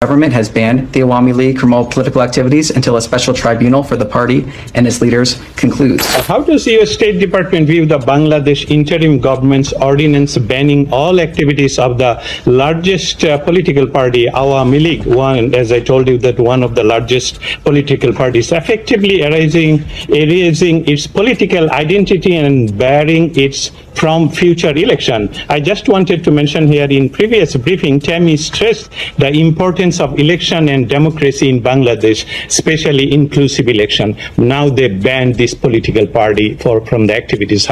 Government has banned the Awami League from all political activities until a special tribunal for the party and its leaders concludes. How does your State Department view the Bangladesh interim government's ordinance banning all activities of the largest political party, Awami League, one, as I told you, that one of the largest political parties, effectively erasing its political identity and barring its from future election? I just wanted to mention here in previous briefing, Tammy stressed the importance of election and democracy in Bangladesh, especially inclusive election. Now they banned this political party from the activities.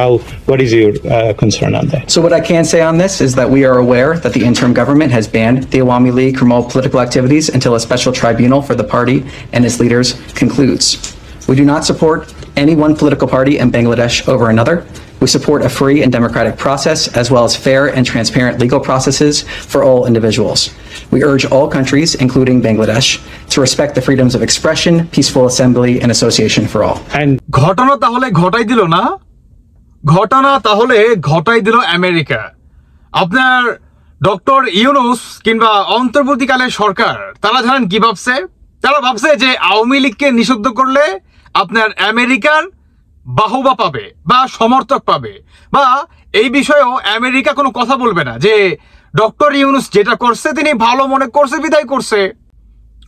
What is your concern on that? So what I can say on this is that we are aware that the interim government has banned the Awami League from all political activities until a special tribunal for the party and its leaders concludes. We do not support any one political party in Bangladesh over another. We support a free and democratic process, as well as fair and transparent legal processes for all individuals. We urge all countries, including Bangladesh, to respect the freedoms of expression, peaceful assembly, and association for all. And ঘটনা তাহলে ঘটাই দিল না, ঘটনা তাহলে ঘটাই দিল America. আপনার ডক্টর ইউনুস কিংবা অন্তর্বর্তীকালের সরকার তারা জানেন কি ভাবছে? তারা ভাবছে যে আওয়ামী লীগকে নিষিদ্ধ করলে আপনার আমেরিকার বাহুবা পাবে বা সমর্থক পাবে, বা এই বিষয়েও আমেরিকা কোনো কথা বলবে না যে ডক্টর ইউনুস যেটা করছে তিনি ভালো মনে করছে বিদায় করছে,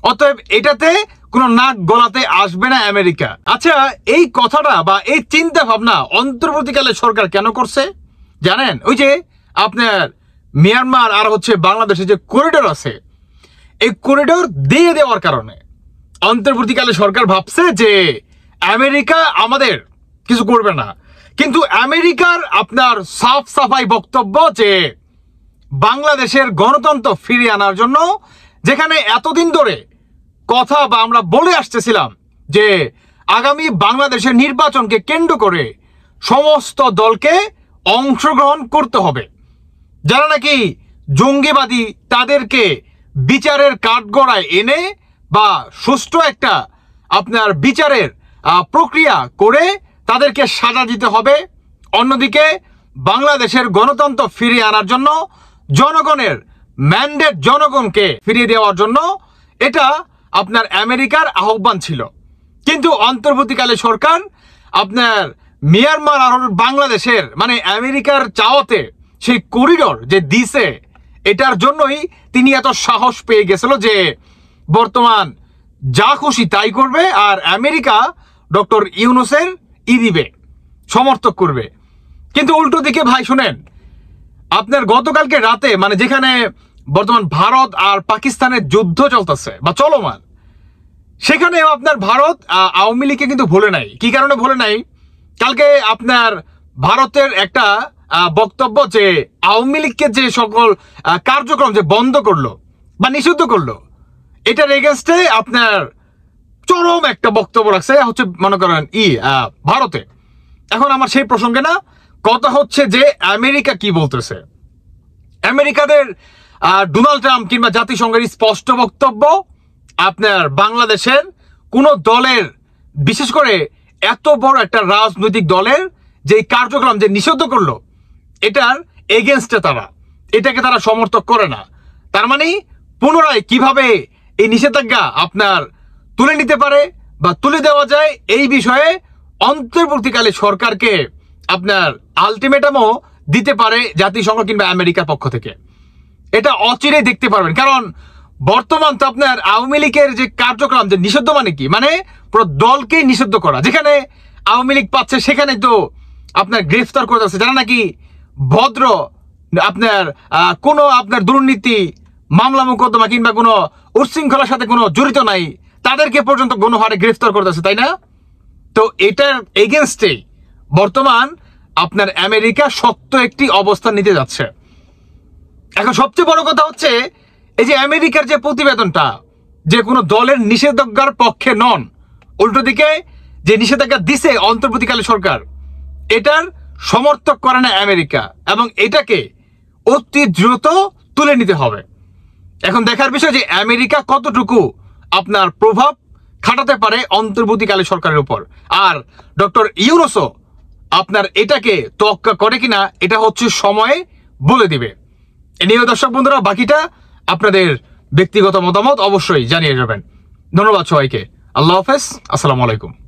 অতএব এটাতে কোনো নাক গলাতে আসবে না আমেরিকা। আচ্ছা, এই কথাটা বা এই চিন্তা ভাবনা অন্তর্বর্তীকালে সরকার কেন করছে জানেন? ওই যে আপনার মিয়ানমার আর বাংলাদেশে যে করিডোর আছে, এই করিডোর দিয়ে দেওয়ার কারণে অন্তর্বর্তীকালে সরকার ভাবছে যে আমেরিকা আমাদের কিছু করবে না। কিন্তু আমেরিকার আপনার সাফ সাফাই বক্তব্য যে বাংলাদেশের গণতন্ত্র ফিরিয়ে আনার জন্য, যেখানে এতদিন ধরে কথা বা আমরা বলে আসতেছিলাম যে আগামী বাংলাদেশের নির্বাচনকে কেন্দ্র করে সমস্ত দলকে অংশগ্রহণ করতে হবে, যারা নাকি জঙ্গিবাদী তাদেরকে বিচারের কাঠগড়ায় এনে বা সুষ্ঠু একটা আপনার বিচারের প্রক্রিয়া করে তাদেরকে সাজা দিতে হবে। অন্যদিকে বাংলাদেশের গণতন্ত্র ফিরিয়ে আনার জন্য জনগণের ম্যান্ডেট জনগণকে ফিরিয়ে দেওয়ার জন্য এটা আপনার আমেরিকার আহ্বান ছিল। কিন্তু অন্তর্বর্তীকালে সরকার আপনার মিয়ানমার আর বাংলাদেশের মানে আমেরিকার চাওয়াতে সেই করিডোর যে দিছে, এটার জন্যই তিনি এত সাহস পেয়ে গেছিল যে বর্তমান যা খুশি তাই করবে, আর আমেরিকা ডক্টর ইউনুসের দিবে, সমর্থক করবে। কিন্তু উল্টো দিকে ভাই শুনেন, আপনার গতকালকে রাতে মানে যেখানে বর্তমান ভারত আর পাকিস্তানের যুদ্ধ চলতেছে বা চলমান, সেখানে আপনার ভারত আওয়ামী লীগকে কিন্তু ভুলে নাই। কি কারণে ভুলে নাই? কালকে আপনার ভারতের একটা বক্তব্য যে আওয়ামী লীগকে যে সকল কার্যক্রম যে বন্ধ করলো বা নিষিদ্ধ করলো, এটার এগেনস্টে আপনার চরম একটা বক্তব্য রাখছে মনে করেন ভারতে। এখন আমার সেই প্রসঙ্গে না, কথা হচ্ছে যে আমেরিকা কি বলতেছে। আমেরিকাদের ডোনাল্ড ট্রাম্প কিংবা জাতিসংঘের স্পষ্ট বক্তব্য, আপনার বাংলাদেশের কোনো দলের, বিশেষ করে এত বড় একটা রাজনৈতিক দলের যে কার্যক্রম যে নিষিদ্ধ করলো, এটার এগেনস্টে এটাকে তারা সমর্থন করে না। তার মানে পুনরায় কিভাবে এই নিষেধাজ্ঞা আপনার তুলে নিতে পারে বা তুলে দেওয়া যায়, এই বিষয়ে অন্তর্বর্তীকালে সরকারকে আপনার আলটিমেটামও দিতে পারে জাতিসংঘ কিংবা আমেরিকার পক্ষ থেকে। এটা অচিরেই দেখতে পারবেন, কারণ বর্তমান তো আপনার আওয়ামী লীগের যে কার্যক্রম যে নিষিদ্ধ মানে কি, মানে পুরো দলকেই নিষিদ্ধ করা। যেখানে আওয়ামী লীগ পাচ্ছে সেখানে তো আপনার গ্রেফতার করে যাচ্ছে, যারা নাকি ভদ্র, আপনার কোনো আপনার দুর্নীতি মামলা মোকদ্দমা কিংবা কোনো উচ্ছৃঙ্খলার সাথে কোনো জড়িত নাই, তাদেরকে পর্যন্ত গণহারে গ্রেফতার করতেছে, তাই না? তো এটার এগেনস্টেই বর্তমান আপনার আমেরিকা শক্ত একটি অবস্থান নিতে যাচ্ছে। এখন সবচেয়ে বড় কথা হচ্ছে এই যে আমেরিকার যে প্রতিবেদনটা, যে কোনো দলের নিষেধাজ্ঞার পক্ষে নন, উল্টো দিকে যে নিষেধাজ্ঞা দিছে অন্তর্বর্তীকালে সরকার, এটার সমর্থক করে না আমেরিকা, এবং এটাকে অতি দ্রুত তুলে নিতে হবে। এখন দেখার বিষয় যে আমেরিকা কতটুকু আপনার প্রভাব খাটাতে পারে অন্তর্বর্তীকালে সরকারের উপর, আর ডক্টর ইউনুসও আপনার এটাকে তোয়াক্কা করে কিনা, এটা সময়ে বলে দিবে। এ নিয়ে দর্শক বন্ধুরা বাকিটা আপনাদের ব্যক্তিগত মতামত অবশ্যই জানিয়ে যাবেন। ধন্যবাদ সবাইকে। আল্লাহ হাফেজ। আসসালামু আলাইকুম।